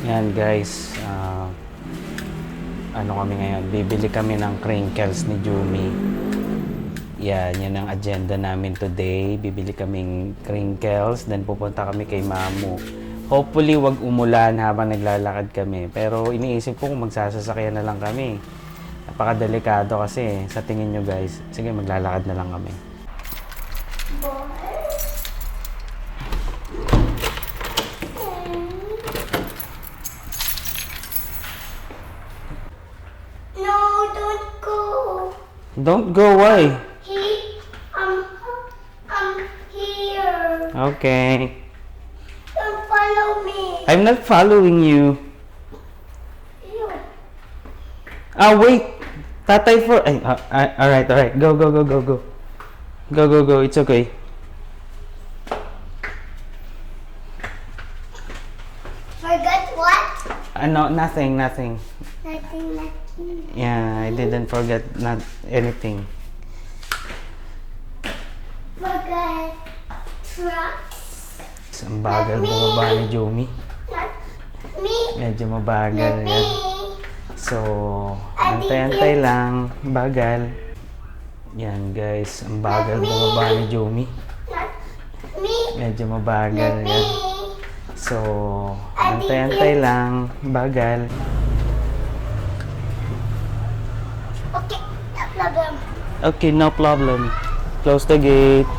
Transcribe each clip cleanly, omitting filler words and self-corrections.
Yan guys, ano kami ngayon, bibili kami ng crinkles ni Jumi. Yan ang agenda namin today. Bibili kaming crinkles, then pupunta kami kay Mamu. Hopefully wag umulan habang naglalakad kami. Pero iniisip ko kung magsasasakyan na lang kami. Napakadelikado kasi sa tingin nyo guys. Sige, maglalakad na lang kami. No, don't go. Don't go away. I'm here. Okay. Don't follow me. I'm not following you. You. Wait. Tatay for... alright. Go. Go. It's okay. Forgot what? Nothing. Nothing. Yeah, I didn't forget not anything. Forgot trucks. Ang bagal bumaba ni Jumi. Not me. Medyo mabagal Not me. yan. So, antay-antay lang. Bagal. Yan guys, ang bagal bumaba ni Jumi. Not me. Medyo mabagal Not me. yan. So, antay-antay lang. Bagal. Okay, no problem. Okay, no problem. Close the gate.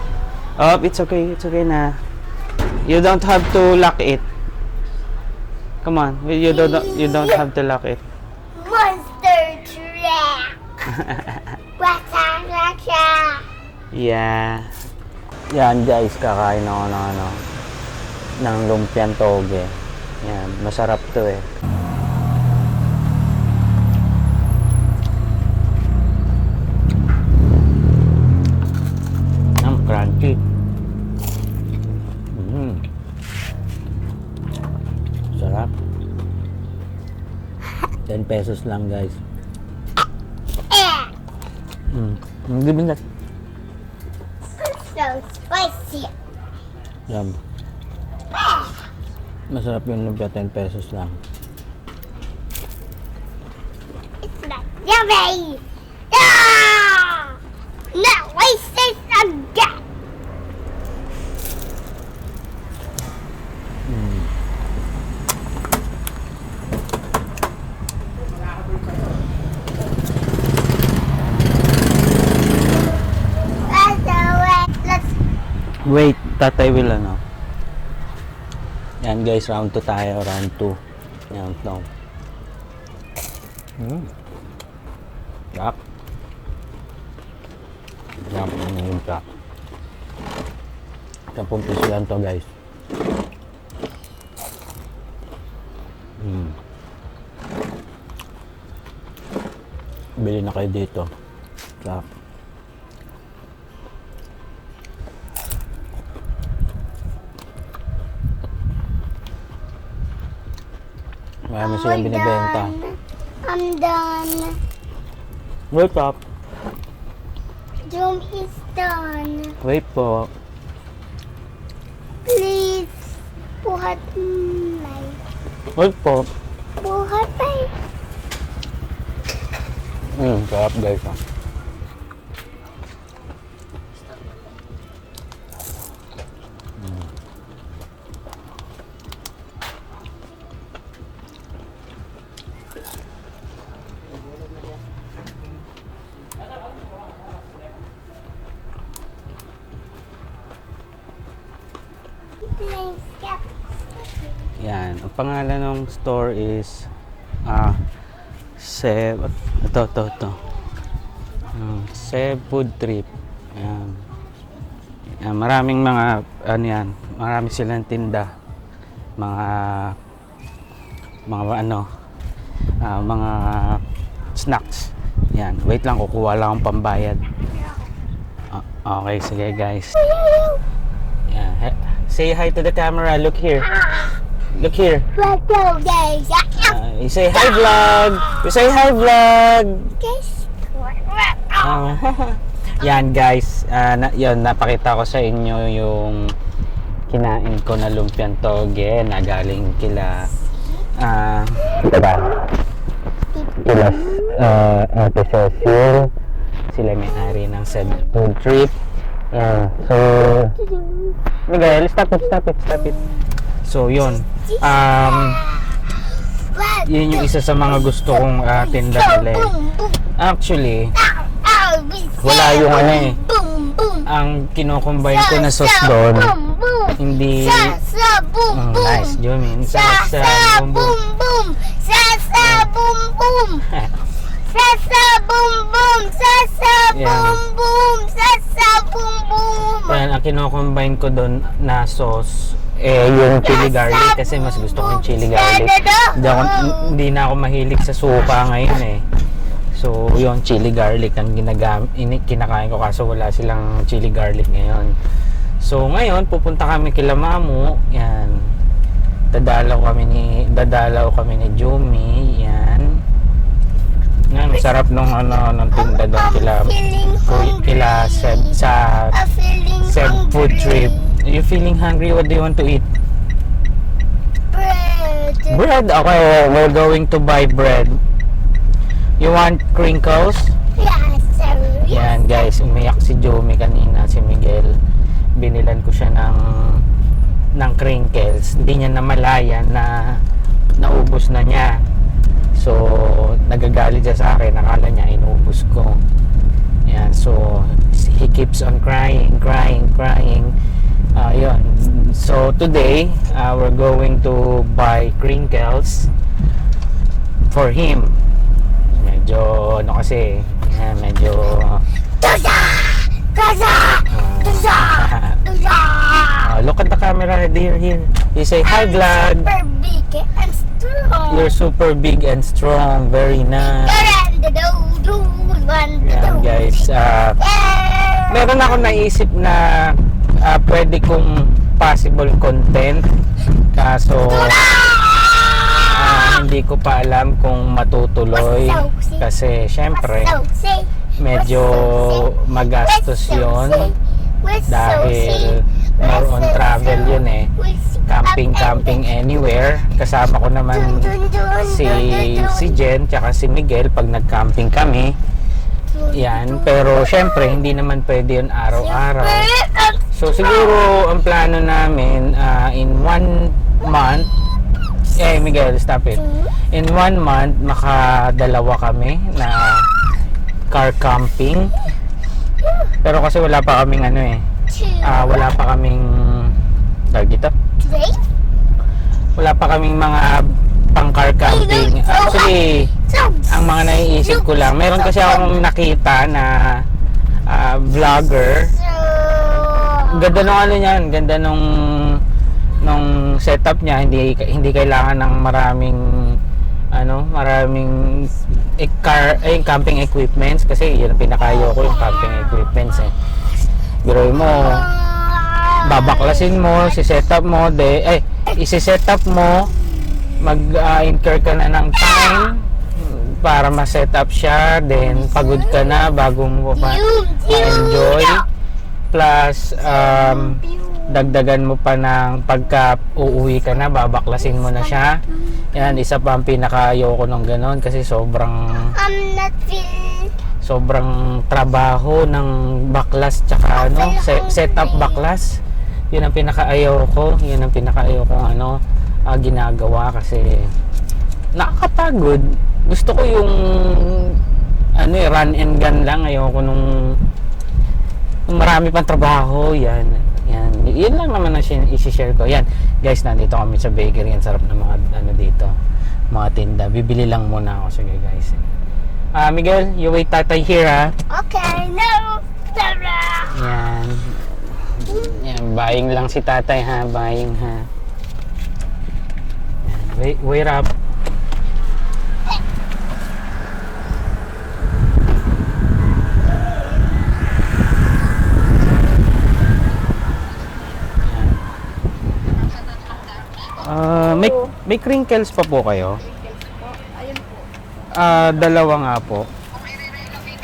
Oh, it's okay na. You don't have to lock it. Come on, you don't have to lock it. Monster truck. Waka. Yeah. Yan guys, kakain ako ng lumpiang toge. Yan, masarap to eh. Ang crunchy. Sarap. 10 pesos lang guys. Hindi ba na? So spicy. Yan. Masarap yung lumpia, 10 pesos lang. It's not yummy. Ah! No, waste this again. Let's Wait, tatay will ano. Yan guys, round 2 tayo, round 2. Yan, no. Yak. Yan, yung lumpia. 10 piso lang to guys. Bili na kayo dito. Sarap. Marami silang binibenta. I'm done. Wait up. Zoom is done. Wait po. Please, buhat may. Wait po. Buhat may. Sarap guys. Yan, ang pangalan ng store is Seb, ito. Seb Food Trip. Yan. Yan, maraming mga marami silang tinda. Mga snacks. Yan, wait lang, kukuha lang akong pambayad. Okay, sige guys. Yan, say hi to the camera, look here. Look here. Let's go, guys. You say hi vlog. You say hi vlog. Guys. Yan guys. Napakita ko sa inyo yung kinain ko na lumpiang toge na galing kila Ito ba? Sila, Ate Cecil. Sila may-ari ng Seb Food Trip. So, Miguel, stop it. So, yun. Yun yung isa sa mga gusto kong tinda nila eh. Actually, wala yung ano eh. Ang kinocombine ko na sauce doon, hindi... nice, Jomin. Sasa, boom, boom. Sasa, boom, boom. Sasa, boom, boom. Sasa, boom, boom. Sasa, boom, boom. Yan, ang kinocombine ko doon na sauce, yung chili garlic kasi mas gusto ko yung chili garlic. Hindi na ako mahilig sa suka ngayon eh. So, yung chili garlic ang kinakain ko kaso wala silang chili garlic ngayon. So, ngayon pupunta kami kila Mamu. Yan. Dadalaw kami ni Jumi. Yan. Yan, sarap nung ng tinda doon kila Seb sa Seb Food Trip. Are you feeling hungry? What do you want to eat? Bread. Bread? Okay, we're going to buy bread. You want crinkles? Yes, sir. Yan guys, umiyak si Jomi kanina, si Miguel. Binilan ko siya ng crinkles. Hindi niya namalayan na naubos na niya. So, nagagalit siya sa akin. Nakala niya inubos ko. Yan, so he keeps on crying. Yun. So, today, we're going to buy crinkles for him. Medyo, medyo... Look at the camera, dear, here. You say, hi, vlog. Super big and strong. You're super big and strong. Very nice. Yan, guys. Meron ako naisip na pwede kong possible content. Kaso, hindi ko pa alam kung matutuloy. Kasi, syempre, medyo magastos yon dahil more on travel yun eh. Camping anywhere. Kasama ko naman si Jen tsaka si Miguel pag nag-camping kami. Yan. Pero syempre hindi naman pwede yun araw-araw. So siguro ang plano namin in 1 month, Miguel, stop it. In 1 month, makadalawa kami na car camping. Pero kasi wala pa kaming wala pa kaming wala pa kaming mga pang car camping. Actually, ang mga naiisip ko lang, meron kasi akong nakita na vlogger. Ganda nung ganda nung setup niya. Hindi kailangan ng maraming camping equipments kasi yun ang pinakayo ko, yung camping equipments eh. Biroy mo, babaklasin mo, isi-setup mo, isi-setup mo, mag-incur ka na ng time para ma-setup siya, then pagod ka na bago mo ma-enjoy. Plus, dagdagan mo pa ng pagka uuwi ka na, babaklasin mo na siya. Yan, isa pa ang pinakayo ko ng ganon kasi sobrang trabaho ng baklas tsaka setup baklas. Yun ang pinakaayaw ko. Yun ang pinakaayaw kong ginagawa kasi nakakapagod. Gusto ko yung run and gun lang. Ayoko nung marami pang trabaho. Yan lang naman ang isi-share ko. Yan guys, nandito kami sa bakery. Ang sarap ng mga dito, mga tinda. Bibili lang muna ako. Sige guys. Miguel, you wait tatay here ha. Okay, no. Yan, buying lang si tatay ha. Buying ha. Yan, wait up. May crinkles pa po kayo? Dalawa nga po.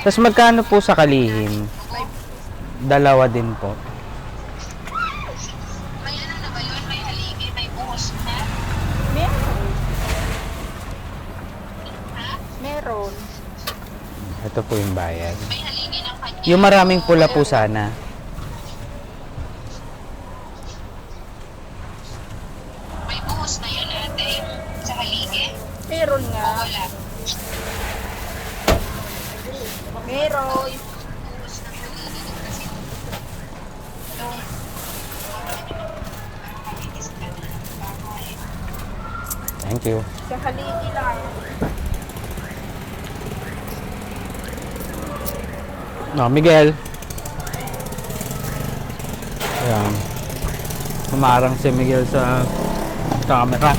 Tapos magkano po sa kalihim? Dalawa din po. May na ba yun? May haligi, may buhos na? Ito po yung bayad. Yung maraming pula po sana. May buhos na yun ate, sa haligi. Meron nga. O wala. Meron. Buhos ng haligi kasi nung Thank you. Sa haligi lang. No, Miguel. Ayan. Humarang si Miguel sa camera.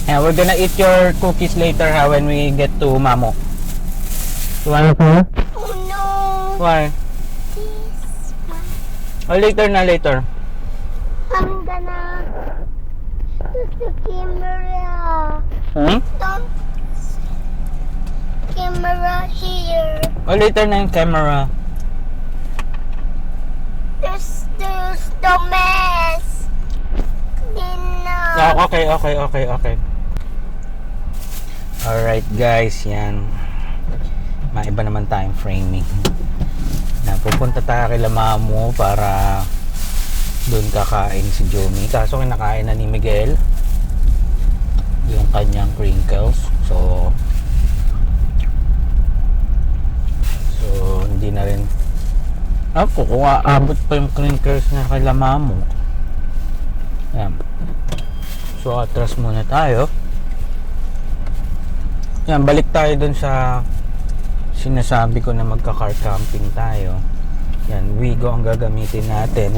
And we're gonna eat your cookies later when we get to Mamo. You wanna go? Oh no. Why? This one. Oh, later na, later. I'm gonna use the camera. Hmm? Don't camera here. Oh, later na yung camera. There's the mess. Clean up. Oh, okay. Alright guys, yan. Maiba naman tayong framing. Pupunta tayo kay Mamo para doon kakain si Jumi. Kaso kinakain na ni Miguel yung kanyang crinkles. So hindi na rin ako kung aabot pa yung crinkles na kay Mamo. Yan. So atras muna tayo. Yan, balik tayo dun sa sinasabi ko na magka-car camping tayo. Yan, Wigo ang gagamitin natin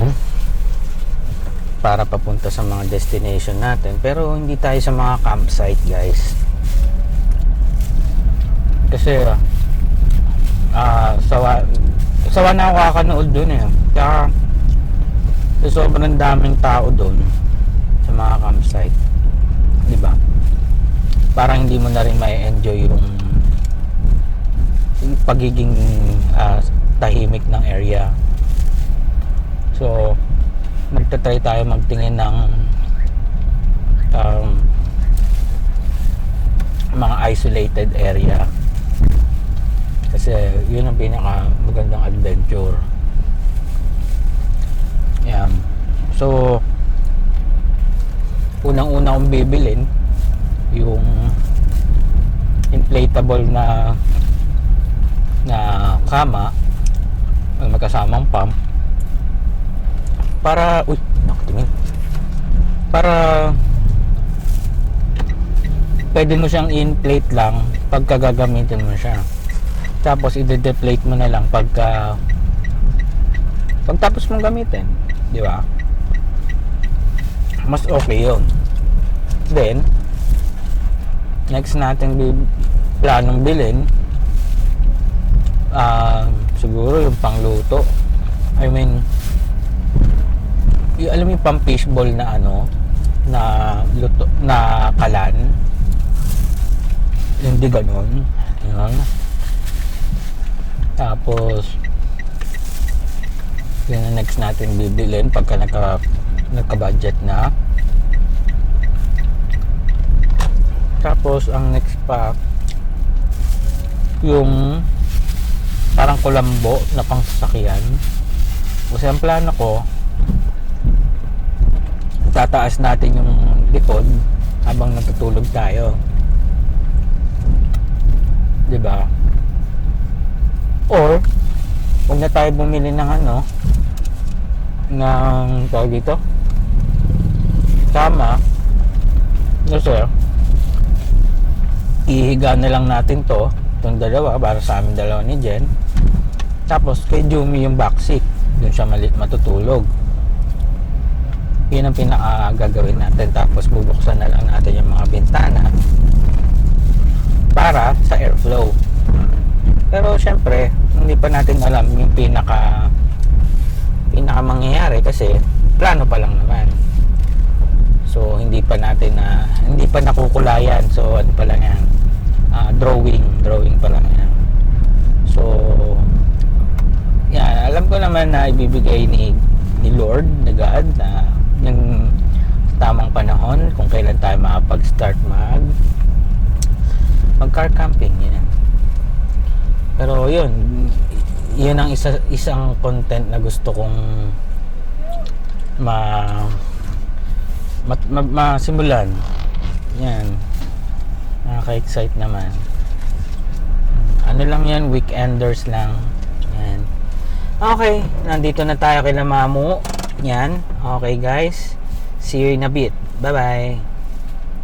para papunta sa mga destination natin. Pero hindi tayo sa mga campsite, guys. Kasi sawa na ako kakanood dun eh. Kaya sobrang daming tao dun sa mga campsite. Diba? Parang hindi mo na rin may enjoy yung pagiging tahimik ng area. So magta-try tayo magtingin ng mga isolated area kasi yun ang pinaka magandang adventure. Yan. So unang-una kong bibilin yung inflatable na kama, may magkasamang pump para pwede mo siyang inflate lang pagka gagamitin mo siya, tapos i-deflate mo na lang pagtapos mong gamitin, di ba? Mas okay yun. Then next natin planong bilhin siguro yung pangluto. I mean alam mo yung pang fishball na na luto na kalan, hindi ganon yun. Tapos yun ang next natin bibilin pagka nagka-budget na. Tapos ang next pa yung parang kulambo na pang sasakyan. Kasi ang plano ko, tataas natin yung likod habang natutulog tayo, diba? Or huwag na tayo bumili ng ng tawag dito, kama, kasi ihiga na lang natin itong dalawa para sa amin dalawa ni Jen, tapos kay Jumi yung backseat, doon siya matutulog. Yun ang pinaka gagawin natin. Tapos bubuksan na lang natin yung mga bintana para sa airflow. Pero syempre hindi pa natin alam yung pinaka mangyayari kasi plano pa lang naman. So hindi pa nakukulayan. So ano pa lang yan, drawing pa lang yan. So yan, alam ko naman na ibibigay ni Lord, ni God, na yung tamang panahon kung kailan tayo makapag-start mag car camping. Yan. Pero yun ang isang content na gusto kong masimulan. Yan, nakaka-excite naman. Ano lang yan, weekenders lang. Yan. Okay, nandito na tayo kay Mamu. Yan. Okay guys, see you in a bit. Bye bye.